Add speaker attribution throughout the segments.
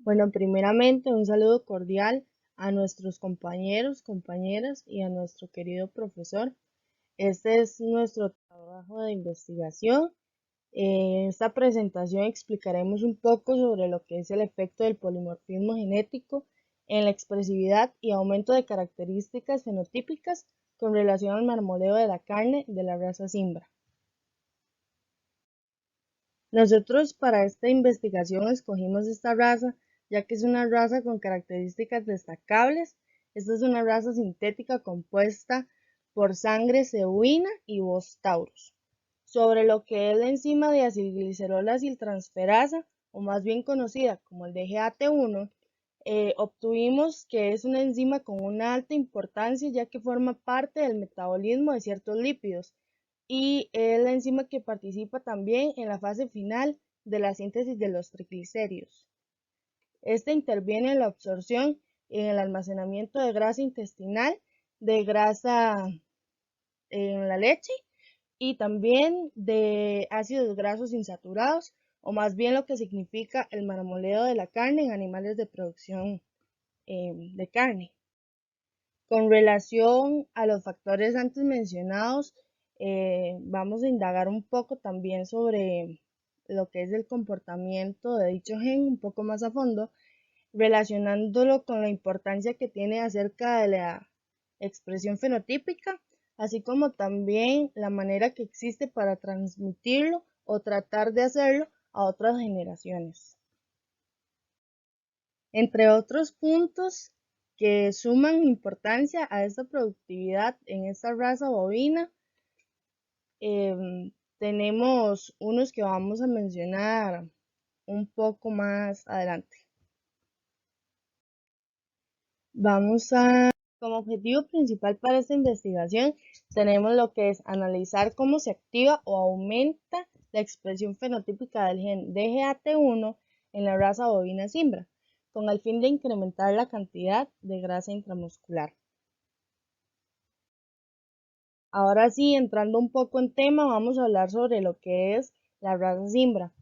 Speaker 1: Bueno, primeramente un saludo cordial a nuestros compañeros, compañeras y a nuestro querido profesor. Este es nuestro trabajo de investigación. En esta presentación explicaremos un poco sobre lo que es el efecto del polimorfismo genético en la expresividad y aumento de características fenotípicas con relación al marmoleo de la carne de la raza Zimbra. Nosotros para esta investigación escogimos esta raza ya que es una raza con características destacables. Esta es una raza sintética compuesta por sangre cebuina y Bos taurus. Sobre lo que es la enzima de acilglicerola aciltransferasa, o más bien conocida como el DGAT1, obtuvimos que es una enzima con una alta importancia ya que forma parte del metabolismo de ciertos lípidos y es la enzima que participa también en la fase final de la síntesis de los triglicéridos. Este interviene en la absorción y en el almacenamiento de grasa intestinal, de grasa en la leche y también de ácidos grasos insaturados, o más bien lo que significa el marmoleo de la carne en animales de producción de carne. Con relación a los factores antes mencionados, vamos a indagar un poco también sobre lo que es el comportamiento de dicho gen un poco más a fondo, relacionándolo con la importancia que tiene acerca de la expresión fenotípica, así como también la manera que existe para transmitirlo o tratar de hacerlo a otras generaciones. Entre otros puntos que suman importancia a esta productividad en esta raza bovina, tenemos unos que vamos a mencionar un poco más adelante. Como objetivo principal para esta investigación, tenemos lo que es analizar cómo se activa o aumenta la expresión fenotípica del gen DGAT1 en la raza bovina Zimbra, con el fin de incrementar la cantidad de grasa intramuscular. Ahora sí, entrando un poco en tema, vamos a hablar sobre lo que es la raza Zimbra.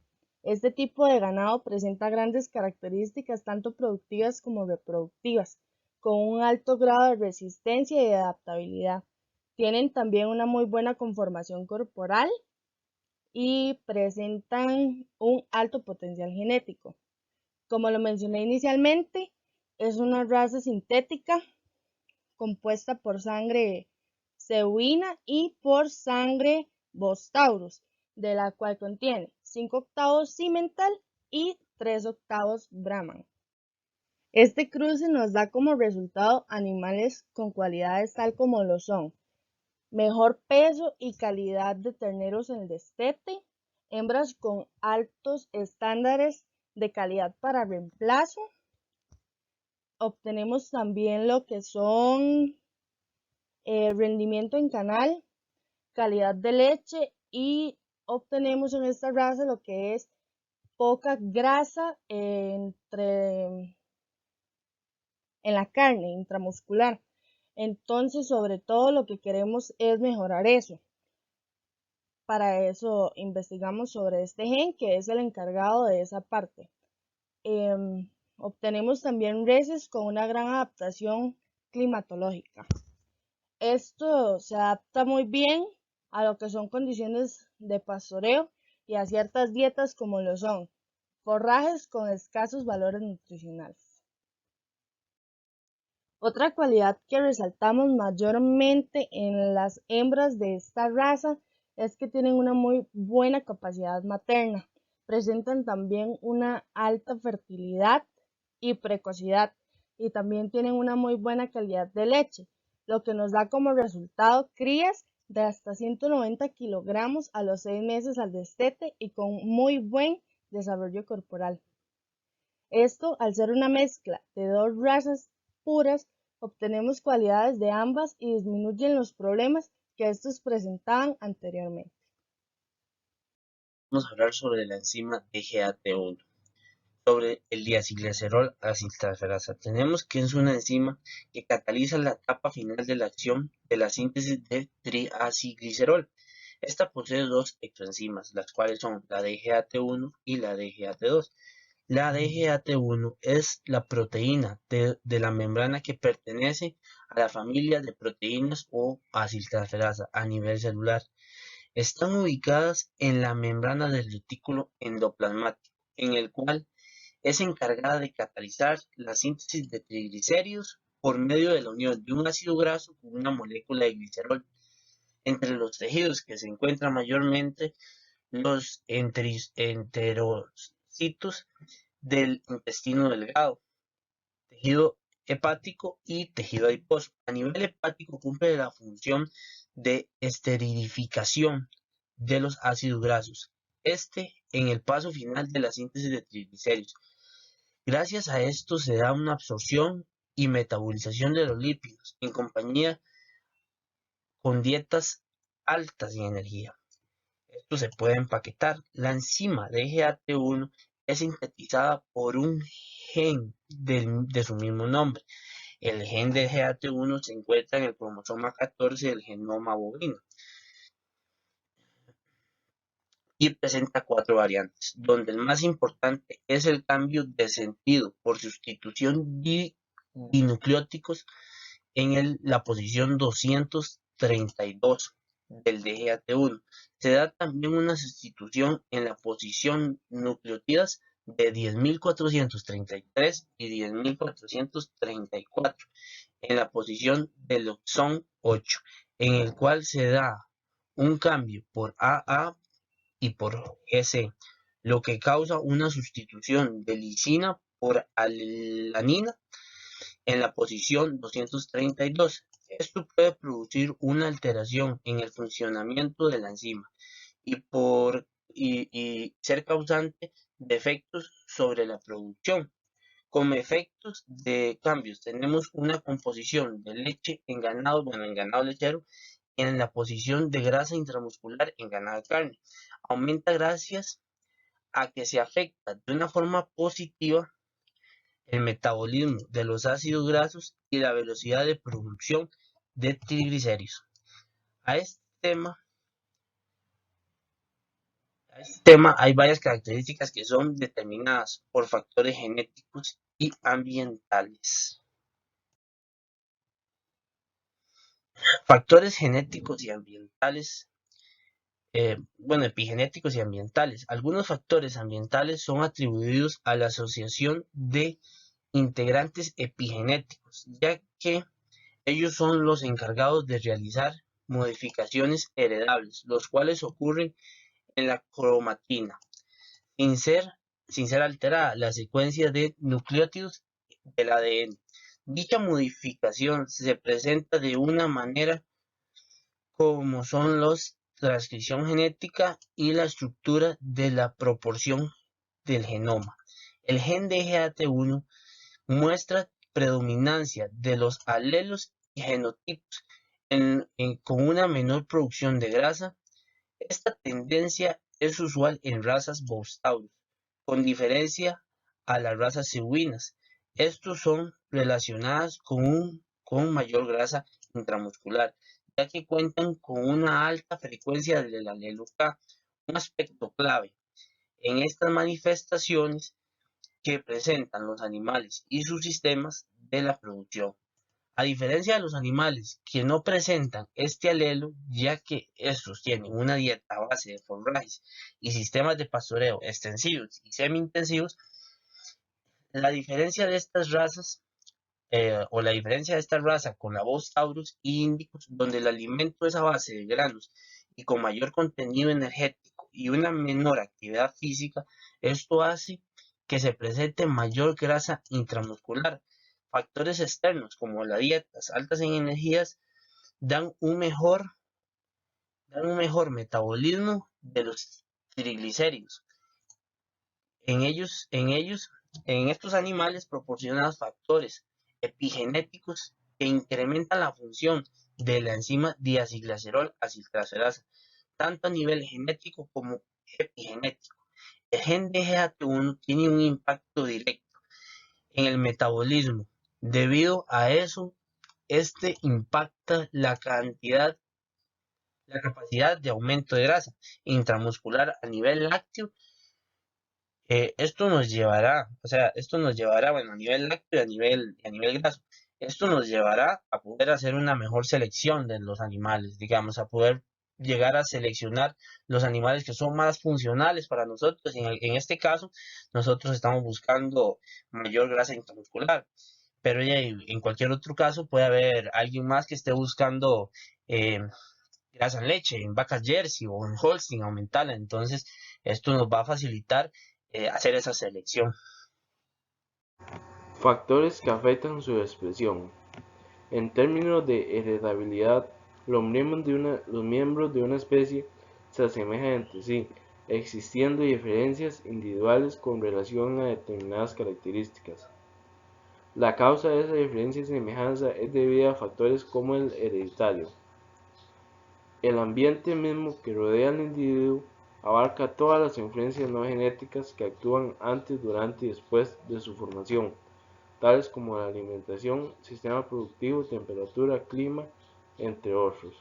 Speaker 1: Este tipo de ganado presenta grandes características tanto productivas como reproductivas, con un alto grado de resistencia y de adaptabilidad. Tienen también una muy buena conformación corporal y presentan un alto potencial genético. Como lo mencioné inicialmente, es una raza sintética compuesta por sangre cebuina y por sangre Bos taurus, de la cual contiene 5 octavos cimental y 3 octavos brahman. Este cruce nos da como resultado animales con cualidades tal como lo son mejor peso y calidad de terneros en el destete, hembras con altos estándares de calidad para reemplazo. Obtenemos también lo que son rendimiento en canal, calidad de leche y obtenemos en esta raza lo que es poca grasa en la carne intramuscular. Entonces, sobre todo lo que queremos es mejorar eso. Para eso investigamos sobre este gen que es el encargado de esa parte. Obtenemos también reses con una gran adaptación climatológica. Esto se adapta muy bien a lo que son condiciones de pastoreo y a ciertas dietas como lo son forrajes con escasos valores nutricionales. Otra cualidad que resaltamos mayormente en las hembras de esta raza es que tienen una muy buena capacidad materna. Presentan también una alta fertilidad y precocidad y también tienen una muy buena calidad de leche, lo que nos da como resultado crías de hasta 190 kilogramos a los 6 meses al destete y con muy buen desarrollo corporal. Esto, al ser una mezcla de dos razas puras, obtenemos cualidades de ambas y disminuyen los problemas que estos presentaban anteriormente.
Speaker 2: Vamos a hablar sobre la enzima DGAT1, sobre el diacilglicerol aciltransferasa. Tenemos que es una enzima que cataliza la etapa final de la acción de la síntesis de triacilglicerol. Esta posee dos exoenzimas, las cuales son la DGAT1 y la DGAT2. La DGAT1 es la proteína de la membrana que pertenece a la familia de proteínas o aciltransferasa a nivel celular. Están ubicadas en la membrana del retículo endoplasmático, en el cual es encargada de catalizar la síntesis de triglicéridos por medio de la unión de un ácido graso con una molécula de glicerol. Entre los tejidos que se encuentran mayormente los enterocitos del intestino delgado, tejido hepático y tejido adiposo. A nivel hepático cumple la función de esterilificación de los ácidos grasos, en el paso final de la síntesis de triglicéridos. Gracias a esto se da una absorción y metabolización de los lípidos en compañía con dietas altas en energía. Esto se puede empaquetar. La enzima DGAT1 es sintetizada por un gen de su mismo nombre. El gen de DGAT1 se encuentra en el cromosoma 14 del genoma bovino y presenta 4 variantes, donde el más importante es el cambio de sentido por sustitución de dinucleóticos en la posición 232 del DGAT1. Se da también una sustitución en la posición nucleótidas de 10.433 y 10.434 en la posición del exón 8, en el cual se da un cambio por AA y por GC, lo que causa una sustitución de lisina por alanina en la posición 232. Esto puede producir una alteración en el funcionamiento de la enzima y ser causante de efectos sobre la producción. Como efectos de cambios tenemos una composición de leche en ganado, en ganado lechero, en la posición de grasa intramuscular en ganado de carne. Aumenta gracias a que se afecta de una forma positiva el metabolismo de los ácidos grasos y la velocidad de producción de triglicéridos. A este tema hay varias características que son determinadas por factores genéticos y ambientales. Factores genéticos y ambientales, epigenéticos y ambientales. Algunos factores ambientales son atribuidos a la asociación de integrantes epigenéticos, ya que ellos son los encargados de realizar modificaciones heredables, los cuales ocurren en la cromatina, sin ser alterada la secuencia de nucleótidos del ADN. Dicha modificación se presenta de una manera como son los transcripción genética y la estructura de la proporción del genoma. El gen de GAT1 muestra predominancia de los alelos y genotipos con una menor producción de grasa. Esta tendencia es usual en razas Bos-Taurus, con diferencia a las razas cebuinas. Estos son relacionadas con mayor grasa intramuscular, ya que cuentan con una alta frecuencia del alelo K, un aspecto clave en estas manifestaciones que presentan los animales y sus sistemas de la producción. A diferencia de los animales que no presentan este alelo, ya que estos tienen una dieta a base de forrajes y sistemas de pastoreo extensivos y semi-intensivos, la diferencia de estas razas la diferencia de esta raza con la Bos Taurus y Indicus, donde el alimento es a base de granos y con mayor contenido energético y una menor actividad física, esto hace que se presente mayor grasa intramuscular. Factores externos como las dietas altas en energías dan un mejor metabolismo de los triglicéridos. En estos animales proporcionan factores epigenéticos que incrementan la función de la enzima diacilglicerol aciltransferasa, tanto a nivel genético como epigenético. El gen de GAT1 tiene un impacto directo en el metabolismo. Debido a eso, este impacta la capacidad de aumento de grasa intramuscular a nivel lácteo Esto nos llevará, bueno, a nivel lácteo y a nivel graso, esto nos llevará a poder hacer una mejor selección de los animales, digamos, a poder llegar a seleccionar los animales que son más funcionales para nosotros. En este caso, nosotros estamos buscando mayor grasa intramuscular, pero ya en cualquier otro caso puede haber alguien más que esté buscando eh, grasa en leche, en vacas Jersey o en Holstein, aumentarla. Entonces, esto nos va a facilitar hacer esa selección.
Speaker 3: Factores que afectan su expresión. En términos de heredabilidad, los miembros de una especie se asemejan entre sí, existiendo diferencias individuales con relación a determinadas características. La causa de esa diferencia y semejanza es debida a factores como el hereditario. El ambiente mismo que rodea al individuo abarca todas las influencias no genéticas que actúan antes, durante y después de su formación, tales como la alimentación, sistema productivo, temperatura, clima, entre otros.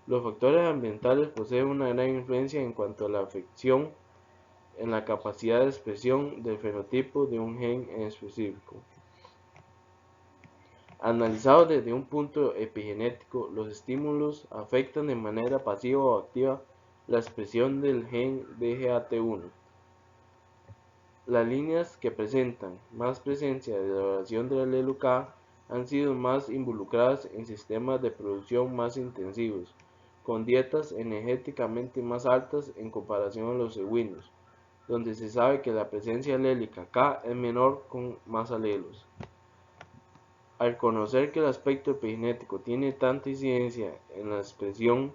Speaker 3: Los factores ambientales poseen una gran influencia en cuanto a la afección en la capacidad de expresión del fenotipo de un gen en específico. Analizados desde un punto epigenético, los estímulos afectan de manera pasiva o activa la expresión del gen DGAT1. Las líneas que presentan más presencia de la variación del alelo K han sido más involucradas en sistemas de producción más intensivos, con dietas energéticamente más altas en comparación a los equinos, donde se sabe que la presencia alélica K es menor con más alelos. Al conocer que el aspecto epigenético tiene tanta incidencia en la expresión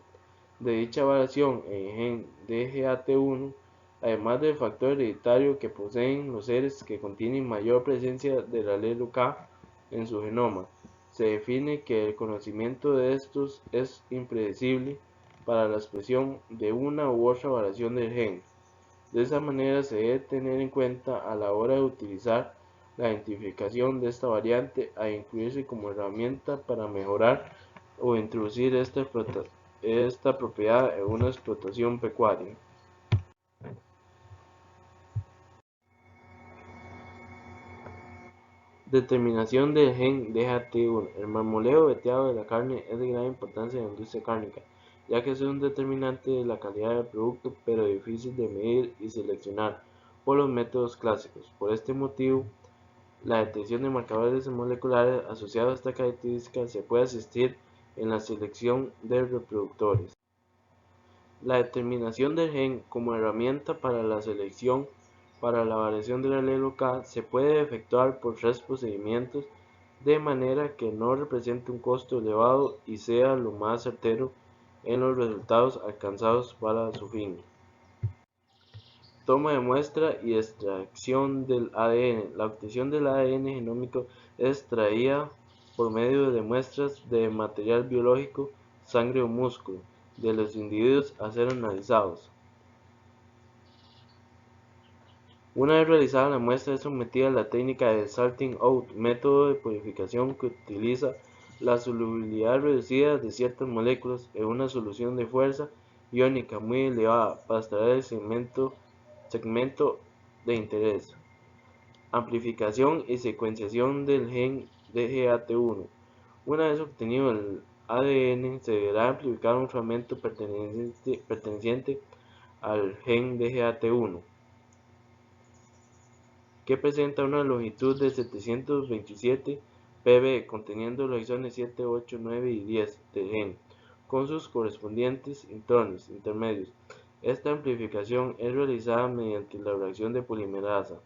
Speaker 3: de dicha variación en el gen DGAT1, además del factor hereditario que poseen los seres que contienen mayor presencia del alelo K en su genoma, se define que el conocimiento de estos es impredecible para la expresión de una u otra variación del gen. De esa manera se debe tener en cuenta a la hora de utilizar la identificación de esta variante a incluirse como herramienta para mejorar o introducir esta propiedad en una explotación pecuaria. Determinación del gen DHT1. El marmoleo veteado de la carne es de gran importancia en la industria cárnica, ya que es un determinante de la calidad del producto, pero difícil de medir y seleccionar por los métodos clásicos. Por este motivo, la detección de marcadores moleculares asociados a esta característica se puede asistir en la selección de reproductores. La determinación del gen como herramienta para la selección para la variación del alelo K se puede efectuar por tres procedimientos de manera que no represente un costo elevado y sea lo más certero en los resultados alcanzados para su fin. Toma de muestra y extracción del ADN. La obtención del ADN genómico es extraída por medio de muestras de material biológico, sangre o músculo, de los individuos a ser analizados. Una vez realizada la muestra es sometida a la técnica de salting out, método de purificación que utiliza la solubilidad reducida de ciertas moléculas en una solución de fuerza iónica muy elevada para extraer el segmento de interés. Amplificación y secuenciación del gen DGAT1. Una vez obtenido el ADN, se deberá amplificar un fragmento perteneciente al gen DGAT1, que presenta una longitud de 727 pp, conteniendo los exones 7, 8, 9 y 10 del gen, con sus correspondientes intrones intermedios. Esta amplificación es realizada mediante la reacción de polimerasa.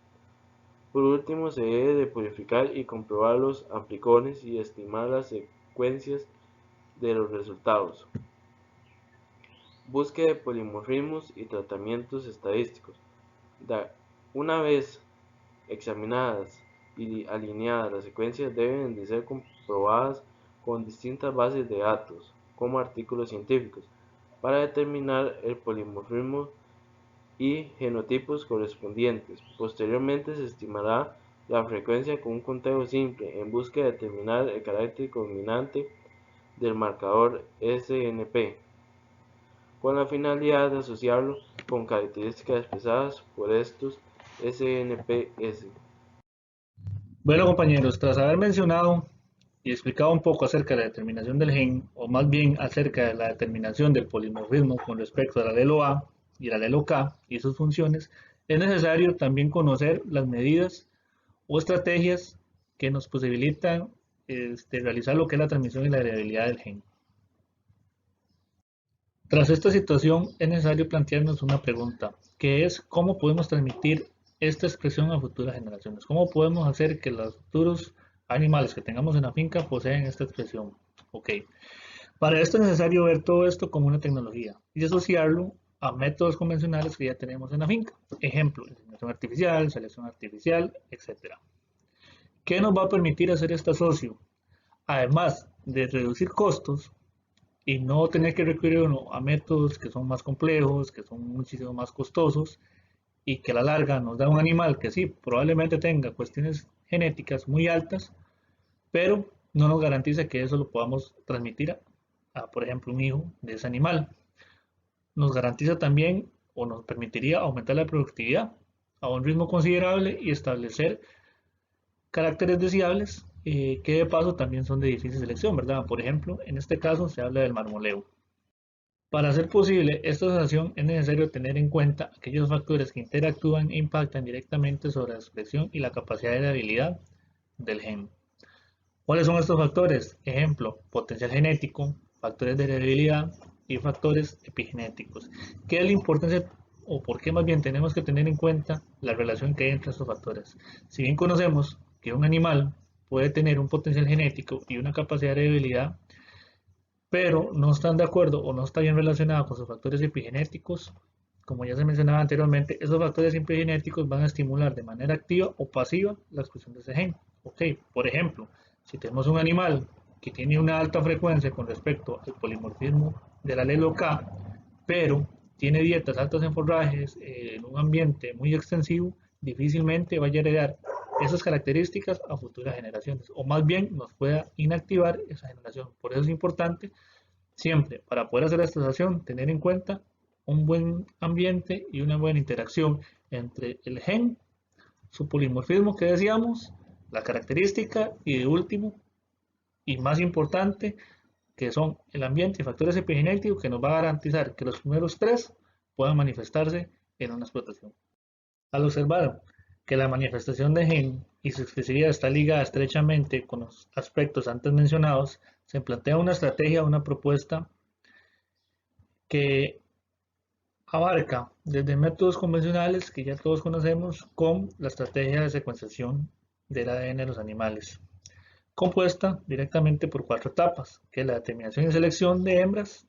Speaker 3: Por último, se debe de purificar y comprobar los amplicones y estimar las secuencias de los resultados. Búsqueda de polimorfismos y tratamientos estadísticos. Una vez examinadas y alineadas, las secuencias deben de ser comprobadas con distintas bases de datos, como artículos científicos, para determinar el polimorfismo y genotipos correspondientes. Posteriormente se estimará la frecuencia con un conteo simple en busca de determinar el carácter combinante del marcador SNP, con la finalidad de asociarlo con características expresadas por estos SNPS.
Speaker 4: Bueno, compañeros, tras haber mencionado y explicado un poco acerca de la determinación del gen, o más bien acerca de la determinación del polimorfismo con respecto al alelo A y el alelo K y sus funciones, es necesario también conocer las medidas o estrategias que nos posibilitan realizar lo que es la transmisión y la heredabilidad del gen. Tras esta situación, es necesario plantearnos una pregunta, que es ¿cómo podemos transmitir esta expresión a futuras generaciones? ¿Cómo podemos hacer que los futuros animales que tengamos en la finca posean esta expresión? Ok, para esto es necesario ver todo esto como una tecnología y asociarlo a métodos convencionales que ya tenemos en la finca. Ejemplo, inseminación artificial, etc. ¿Qué nos va a permitir hacer este asocio? Además de reducir costos, y no tener que recurrir uno a métodos que son más complejos, que son muchísimo más costosos y que a la larga nos da un animal que sí, probablemente tenga cuestiones genéticas muy altas, pero no nos garantiza que eso lo podamos transmitir a, por ejemplo, un hijo de ese animal. Nos garantiza también o nos permitiría aumentar la productividad a un ritmo considerable y establecer caracteres deseables que de paso también son de difícil selección, ¿verdad? Por ejemplo, en este caso se habla del marmoleo. Para hacer posible esta asociación es necesario tener en cuenta aquellos factores que interactúan e impactan directamente sobre la expresión y la capacidad de habilidad del gen. ¿Cuáles son estos factores? Ejemplo, potencial genético, factores de heredabilidad y factores epigenéticos. ¿Qué es la importancia o por qué más bien tenemos que tener en cuenta la relación que hay entre estos factores? Si bien conocemos que un animal puede tener un potencial genético y una capacidad de heredabilidad, pero no están de acuerdo o no está bien relacionado con sus factores epigenéticos, como ya se mencionaba anteriormente, esos factores epigenéticos van a estimular de manera activa o pasiva la expresión de ese gen. Ok, por ejemplo, si tenemos un animal que tiene una alta frecuencia con respecto al polimorfismo del alelo K, pero tiene dietas altas en forrajes, en un ambiente muy extensivo, difícilmente vaya a heredar esas características a futuras generaciones, o más bien nos pueda inactivar esa generación. Por eso es importante siempre, para poder hacer esta asociación, tener en cuenta un buen ambiente y una buena interacción entre el gen, su polimorfismo que decíamos, la característica y de último y más importante, que son el ambiente y factores epigenéticos que nos va a garantizar que los primeros tres puedan manifestarse en una explotación. Al observar que la manifestación de gen y su expresividad está ligada estrechamente con los aspectos antes mencionados, se plantea una estrategia, una propuesta que abarca desde métodos convencionales que ya todos conocemos con la estrategia de secuenciación del ADN de los animales, compuesta directamente por 4 etapas, que es la determinación y selección de hembras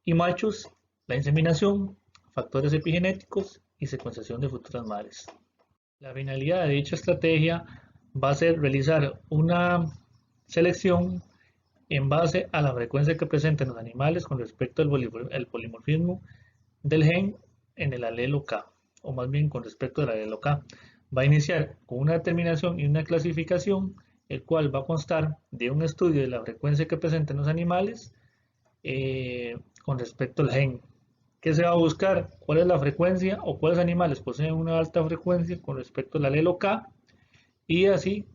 Speaker 4: y machos, la inseminación, factores epigenéticos y secuenciación de futuras madres. La finalidad de dicha estrategia va a ser realizar una selección en base a la frecuencia que presentan los animales con respecto al polimorfismo del gen en el alelo K, o más bien con respecto al alelo K. Va a iniciar con una determinación y una clasificación, el cual va a constar de un estudio de la frecuencia que presentan los animales con respecto al gen. ¿Qué se va a buscar? ¿Cuál es la frecuencia o cuáles animales poseen una alta frecuencia con respecto al alelo K? Y así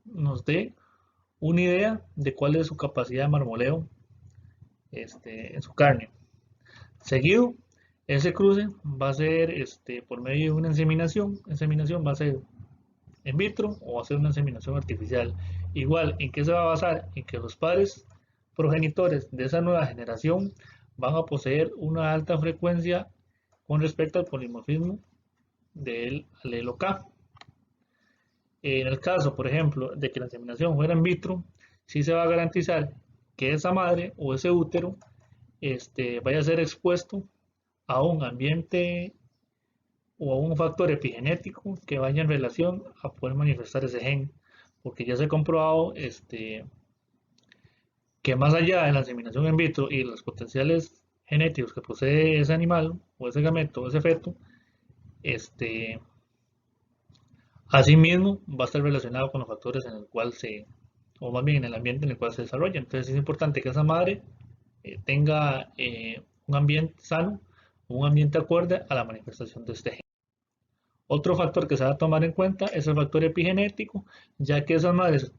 Speaker 4: nos dé una idea de cuál es su capacidad de marmoleo en su carne. Seguido, ese cruce va a ser por medio de una inseminación. La inseminación va a ser in vitro o va a ser una inseminación artificial. Igual, ¿en qué se va a basar? En que los padres progenitores de esa nueva generación van a poseer una alta frecuencia con respecto al polimorfismo del alelo K. En el caso, por ejemplo, de que la inseminación fuera in vitro, sí se va a garantizar que esa madre o ese útero vaya a ser expuesto a un ambiente o a un factor epigenético que vaya en relación a poder manifestar ese gen, porque ya se ha comprobado que más allá de la inseminación in vitro y los potenciales genéticos que posee ese animal o ese gameto o ese feto, asimismo va a estar relacionado con los factores en el cual o más bien en el ambiente en el cual se desarrolla. Entonces es importante que esa madre tenga un ambiente sano, un ambiente acorde a la manifestación de este gen. Otro factor que se va a tomar en cuenta es el factor epigenético, ya que esas madres,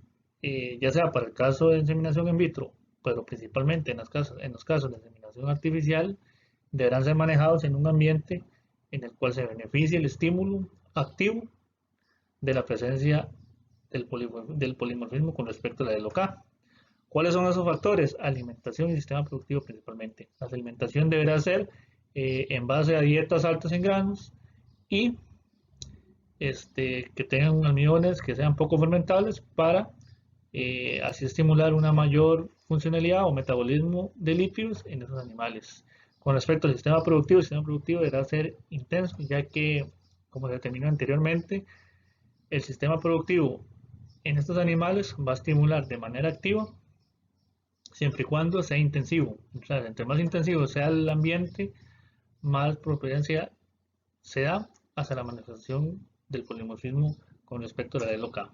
Speaker 4: ya sea para el caso de inseminación in vitro, pero principalmente en los casos de inseminación artificial, deberán ser manejados en un ambiente en el cual se beneficie el estímulo activo de la presencia del polimorfismo con respecto a la del OK. ¿Cuáles son esos factores? Alimentación y sistema productivo principalmente. La alimentación deberá ser en base a dietas altas en granos y que tengan almidones que sean poco fermentables para así estimular una mayor funcionalidad o metabolismo de lípidos en esos animales. Con respecto al sistema productivo, el sistema productivo deberá ser intenso, ya que, como se determinó anteriormente, el sistema productivo en estos animales va a estimular de manera activa siempre y cuando sea intensivo. O sea, entre más intensivo sea el ambiente, más propensia se da hacia la manifestación del polimorfismo con respecto a la LOK.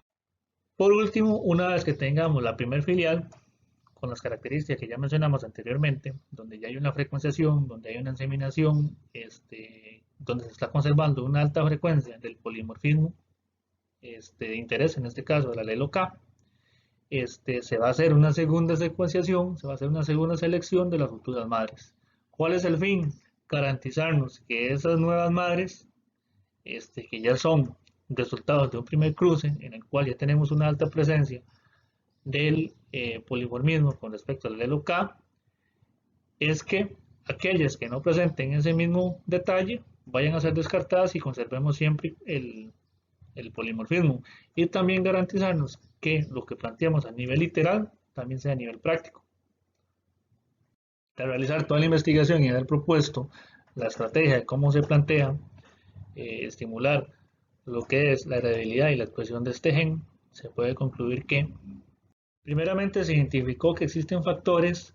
Speaker 4: Por último, una vez que tengamos la primer filial, con las características que ya mencionamos anteriormente, donde ya hay una frecuenciación, donde hay una inseminación, donde se está conservando una alta frecuencia del polimorfismo de interés, en este caso de la LOK, se va a hacer una segunda secuenciación, se va a hacer una segunda selección de las futuras madres. ¿Cuál es el fin? Garantizarnos que esas nuevas madres, que ya son resultados de un primer cruce, en el cual ya tenemos una alta presencia del polimorfismo con respecto al LOK, es que aquellas que no presenten ese mismo detalle vayan a ser descartadas y conservemos siempre el polimorfismo, y también garantizarnos que lo que planteamos a nivel literal también sea a nivel práctico. Al realizar toda la investigación y haber propuesto la estrategia de cómo se plantea estimular lo que es la heredabilidad y la expresión de este gen, se puede concluir que primeramente se identificó que existen factores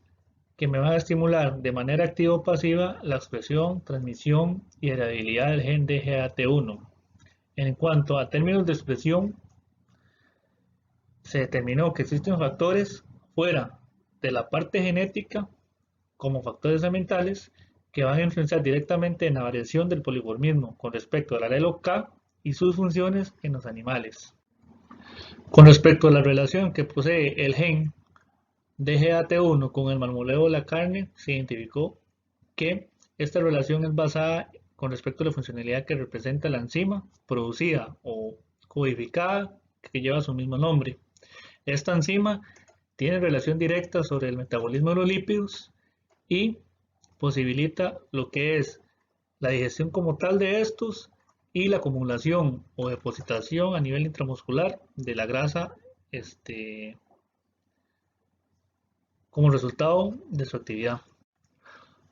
Speaker 4: que me van a estimular de manera activa o pasiva la expresión, transmisión y heredabilidad del gen DGAT1. En cuanto a términos de expresión, se determinó que existen factores fuera de la parte genética, como factores ambientales, que van a influenciar directamente en la variación del polimorfismo con respecto al alelo K y sus funciones en los animales. Con respecto a la relación que posee el gen DGAT1 con el marmoleo de la carne, se identificó que esta relación es basada con respecto a la funcionalidad que representa la enzima producida o codificada que lleva su mismo nombre. Esta enzima tiene relación directa sobre el metabolismo de los lípidos y posibilita lo que es la digestión como tal de estos y la acumulación o depositación a nivel intramuscular de la grasa como resultado de su actividad.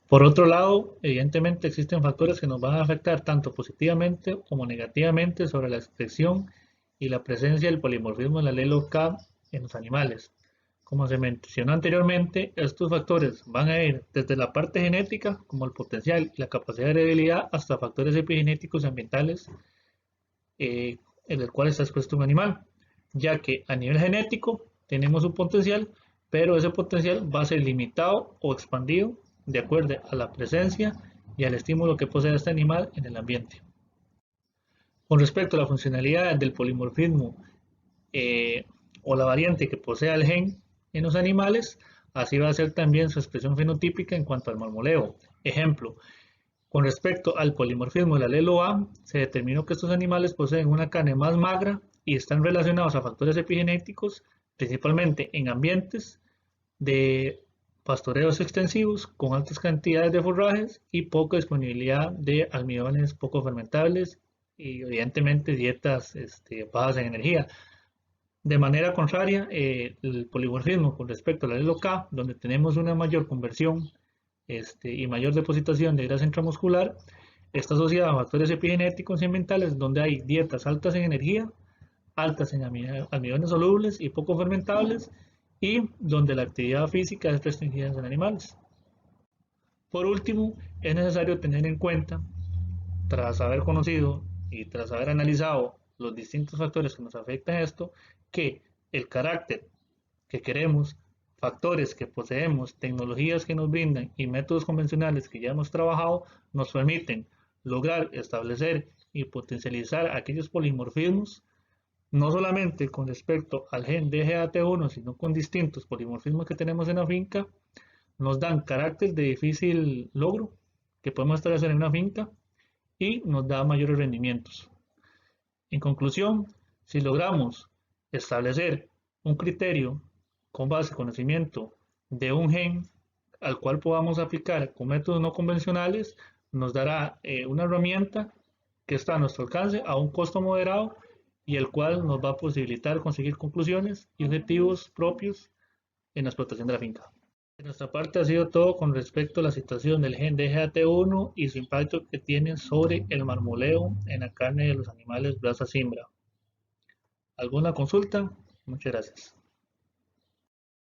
Speaker 4: Por otro lado, evidentemente existen factores que nos van a afectar tanto positivamente como negativamente sobre la expresión y la presencia del polimorfismo en el alelo K en los animales. Como se mencionó anteriormente, estos factores van a ir desde la parte genética, como el potencial y la capacidad de heredabilidad, hasta factores epigenéticos y ambientales en el cual está expuesto un animal, ya que a nivel genético tenemos un potencial, pero ese potencial va a ser limitado o expandido de acuerdo a la presencia y al estímulo que posee este animal en el ambiente. Con respecto a la funcionalidad del polimorfismo o la variante que posea el gen en los animales, así va a ser también su expresión fenotípica en cuanto al marmoleo. Ejemplo, con respecto al polimorfismo del alelo A, se determinó que estos animales poseen una carne más magra y están relacionados a factores epigenéticos, principalmente en ambientes de pastoreos extensivos con altas cantidades de forrajes y poca disponibilidad de almidones poco fermentables y evidentemente dietas bajas en energía. De manera contraria, el polimorfismo con respecto al alelo K, donde tenemos una mayor conversión y mayor depositación de grasa intramuscular, está asociada a factores epigenéticos y ambientales donde hay dietas altas en energía, altas en almidones solubles y poco fermentables, y donde la actividad física es restringida en animales. Por último, es necesario tener en cuenta, tras haber conocido y tras haber analizado los distintos factores que nos afectan a esto, que el carácter que queremos, factores que poseemos, tecnologías que nos brindan y métodos convencionales que ya hemos trabajado nos permiten lograr establecer y potencializar aquellos polimorfismos, no solamente con respecto al gen DGAT1, sino con distintos polimorfismos que tenemos en la finca, nos dan carácter de difícil logro que podemos establecer en una finca y nos da mayores rendimientos. En conclusión, si logramos establecer un criterio con base en conocimiento de un gen al cual podamos aplicar con métodos no convencionales, nos dará una herramienta que está a nuestro alcance a un costo moderado y el cual nos va a posibilitar conseguir conclusiones y objetivos propios en la explotación de la finca. De nuestra parte ha sido todo con respecto a la situación del gen DGAT1 y su impacto que tiene sobre el marmoleo en la carne de los animales raza Zimbra. ¿Alguna consulta? Muchas gracias.